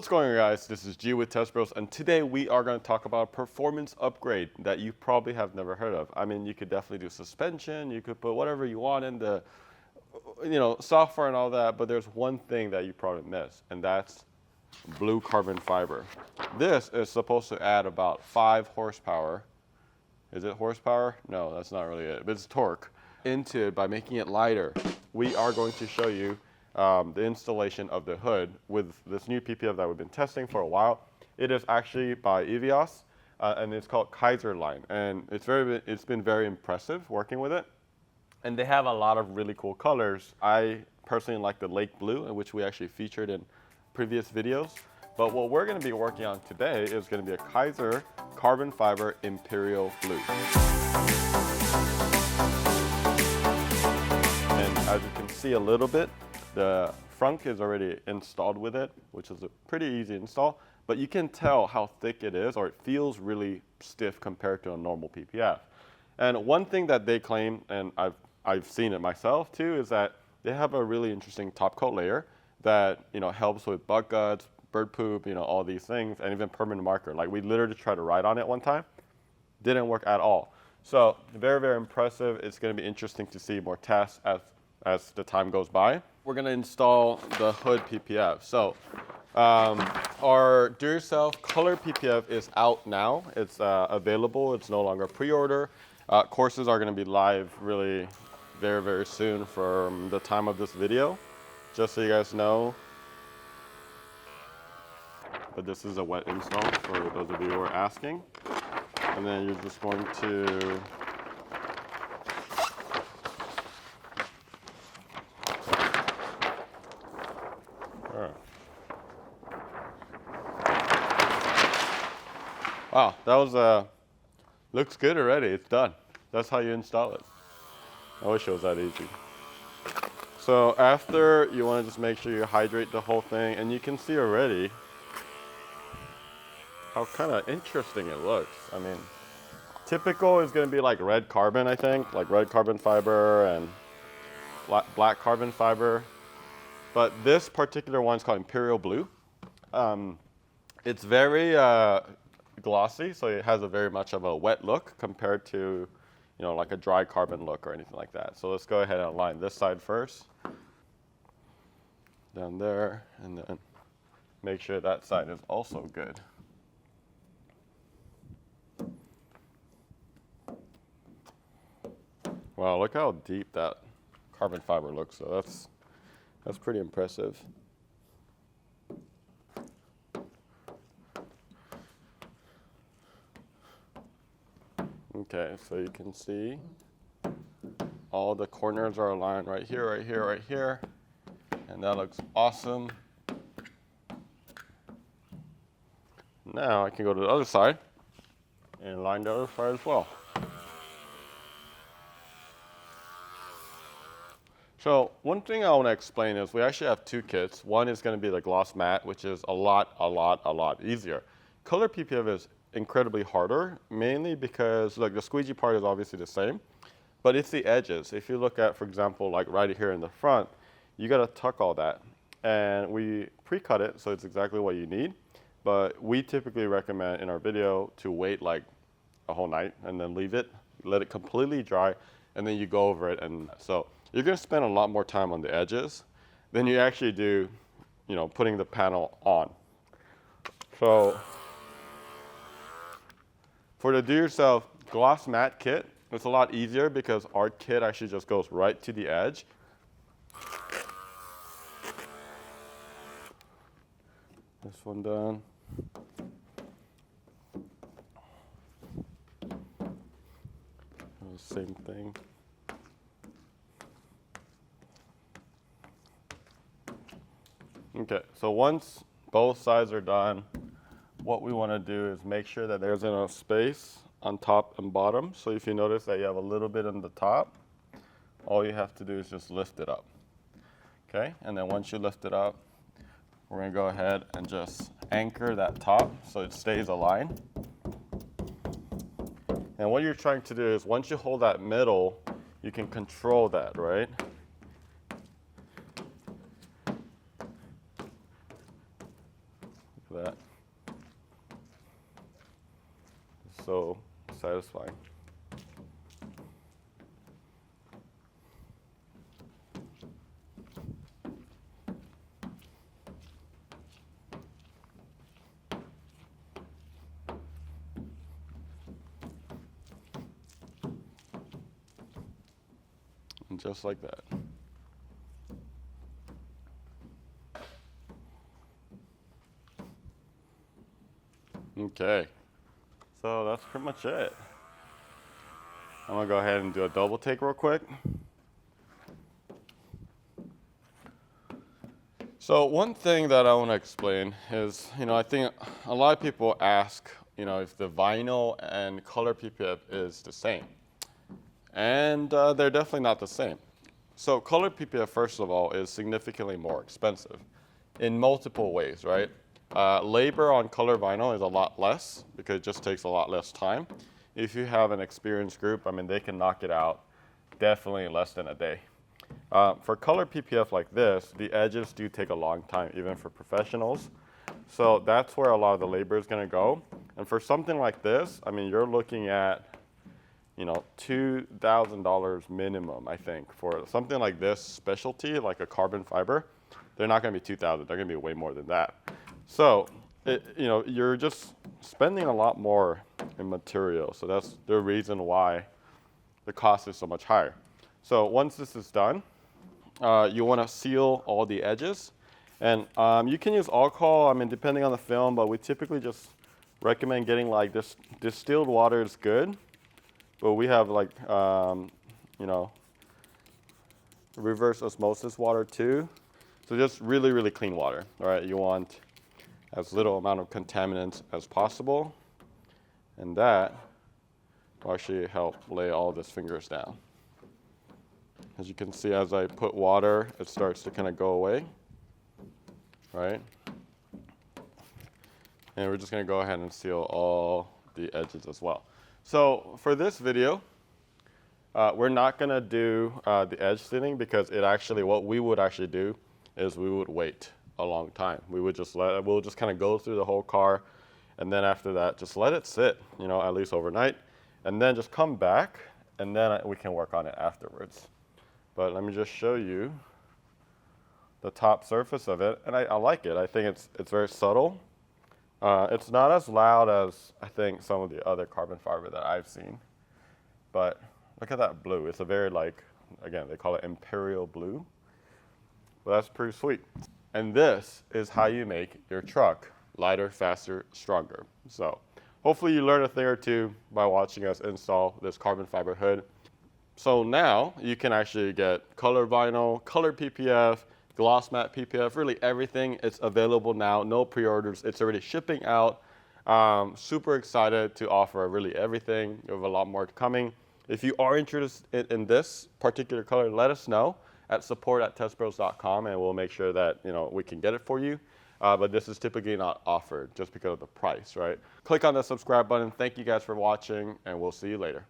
What's going on, guys? This is G with TESBROS, and today we are going to talk about a performance upgrade that you probably have never heard of. I mean, you could definitely do suspension, you could put whatever you want in the, software and all that, but there's one thing that you probably miss, and that's blue carbon fiber. This is supposed to add about 5 horsepower. Is it horsepower? No, that's not really it, but it's torque into it by making it lighter. We are going to show you the installation of the hood with this new PPF that we've been testing for a while. It is actually by Ivios, and it's called Kaiser line, and it's been very impressive working with it. And they have a lot of really cool colors. I personally like the lake blue, which we actually featured in previous videos. But what we're going to be working on today is going to be a Kaiser carbon fiber Imperial blue. And as you can see a little bit, the frunk is already installed with it, which is a pretty easy install, but you can tell how thick it is, or it feels really stiff compared to a normal PPF. And one thing that they claim, and I've seen it myself too, is that they have a really interesting top coat layer that helps with bug guts, bird poop, all these things, and even permanent marker. Like, we literally tried to ride on it one time, didn't work at all. So very, very impressive. It's going to be interesting to see more tests as the time goes by. We're going to install the hood PPF. So our do-yourself color PPF is out now. It's available. It's no longer pre-order. Courses are going to be live really very, very soon from the time of this video, just so you guys know. But this is a wet install for those of you who are asking. And then you're just going to wow, that was looks good already. It's done. That's how you install it. I wish it was that easy. So after, you want to just make sure you hydrate the whole thing, and you can see already how kind of interesting it looks. I mean, typical is going to be like red carbon, I think, like red carbon fiber and black carbon fiber. But this particular one is called Imperial Blue. It's very glossy, so it has a very much of a wet look compared to, like a dry carbon look or anything like that. So let's go ahead and align this side first. Down there, and then make sure that side is also good. Wow, look how deep that carbon fiber looks. So that's pretty impressive. Okay, so you can see all the corners are aligned right here, right here, right here. And that looks awesome. Now I can go to the other side and align the other side as well. So one thing I want to explain is we actually have 2 kits. One is going to be the gloss matte, which is a lot easier. Color PPF is incredibly harder, mainly because the squeegee part is obviously the same, but it's the edges. If you look at, for example, like right here in the front, you got to tuck all that. And we pre-cut it, so it's exactly what you need. But we typically recommend in our video to wait like a whole night and then leave it, let it completely dry, and then you go over it. And so you're going to spend a lot more time on the edges than you actually do, putting the panel on. So for the do-yourself gloss matte kit, it's a lot easier because our kit actually just goes right to the edge. This one done. Same thing. Okay, so once both sides are done, what we want to do is make sure that there's enough space on top and bottom. So if you notice that you have a little bit in the top, all you have to do is just lift it up. Okay, and then once you lift it up, we're going to go ahead and just anchor that top so it stays aligned. And what you're trying to do is, once you hold that middle, you can control that, right? That. So satisfying. And just like that. Okay, so that's pretty much it. I'm gonna go ahead and do a double take real quick. So one thing that I want to explain is, I think a lot of people ask, if the vinyl and color PPF is the same. And they're definitely not the same. So color PPF, first of all, is significantly more expensive in multiple ways, right? Labor on color vinyl is a lot less because it just takes a lot less time. If you have an experienced group, they can knock it out definitely in less than a day. For color PPF like this, the edges do take a long time, even for professionals. So that's where a lot of the labor is going to go. And for something like this, you're looking at, $2,000 minimum, I think. For something like this specialty, like a carbon fiber, they're not going to be 2,000. They're going to be way more than that. So, you're just spending a lot more in material. So that's the reason why the cost is so much higher. So once this is done, you want to seal all the edges. And you can use alcohol, depending on the film, but we typically just recommend getting like this distilled water is good. But we have like, reverse osmosis water too. So just really, really clean water, all right? You want as little amount of contaminants as possible. And that will actually help lay all these fingers down. As you can see, as I put water, it starts to kind of go away, right? And we're just going to go ahead and seal all the edges as well. So for this video, we're not going to do the edge sealing because what we would actually do is we would wait a long time. We'll just kind of go through the whole car, and then after that, just let it sit, at least overnight, and then just come back, and then we can work on it afterwards. But let me just show you the top surface of it, and I like it. I think it's very subtle. It's not as loud as I think some of the other carbon fiber that I've seen, but look at that blue. It's a very again, they call it Imperial blue, but that's pretty sweet. And this is how you make your truck lighter, faster, stronger. So hopefully you learned a thing or two by watching us install this carbon fiber hood. So now you can actually get color vinyl, color PPF, gloss matte PPF, really everything. It's available now, no pre-orders. It's already shipping out. Super excited to offer really everything. We have a lot more coming. If you are interested in this particular color, let us know at support@TESBROS.com, and we'll make sure that we can get it for you. But this is typically not offered just because of the price, right? Click on the subscribe button. Thank you guys for watching, and we'll see you later.